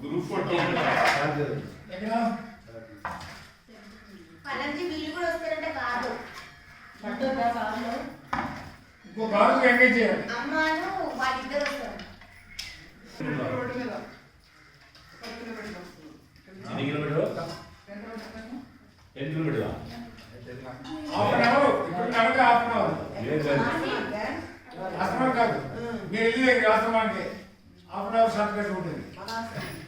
group photo ఇంకో car engage చేయాలి అమ్మాను వాళ్ళిద్దరు వస్తారు ఎన్ని కిలోమీటర్ హాఫ్ అన్ అవర్ ఇప్పుడు కనుక హాఫ్ అన్ అవర్ ఆశ్రమం కాదు మీరు వెళ్ళి దగ్గర ఆశ్రమానికి half an hour shortcut ఉంటుంది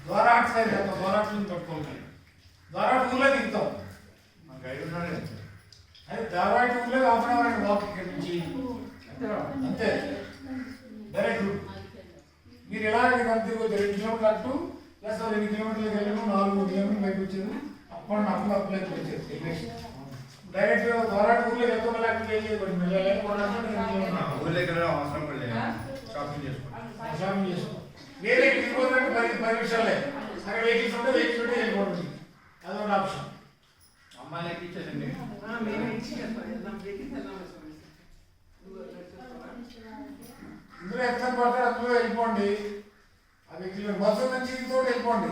ద్వారా అటు సైడ్ వెళ్తాం ద్వారా నుంచి పట్టుకోవాలి ద్వారా ఊళ్ళో దిగుతాం మా గైడ్ ఉన్నాడు అదే దారాటి ఊళ్ళో హాఫ్ అన్ అవర్ అండి వాక్ ఇక్కడ నుంచి అంతే డైరెక్ట్ రూట్ మీరు ఎలా అంతే 2 కిలోమీటర్లు అటు ప్లస్ 2 కిలోమీటర్లకు వెళ్ళాము 4 కిలోమీటర్లు బయటకు వచ్చారు అప్పుడు అప్పులకి వచ్చేది డైరెక్ట్ దారాటి ఊళ్ళో ఎంతో ఊళ్ళో ఇక్కడ అవసరం పడలేదు షాపింగ్ చేసుకోండి వేరే వెళ్ళిపోతుందంటే 10 నిమిషాలే అక్కడ వెహికల్స్ ఉంటే వెళ్ళిపోతుంది అదొక ఆప్షన్ అమ్మాయిలకి ఇచ్చేదండి ఇందులో ఎక్కడ పడతారు అందులో వెళ్ళిపోండి ఆ వెహికల్ బస్సు నుంచి ఇంకోటి వెళ్ళిపోండి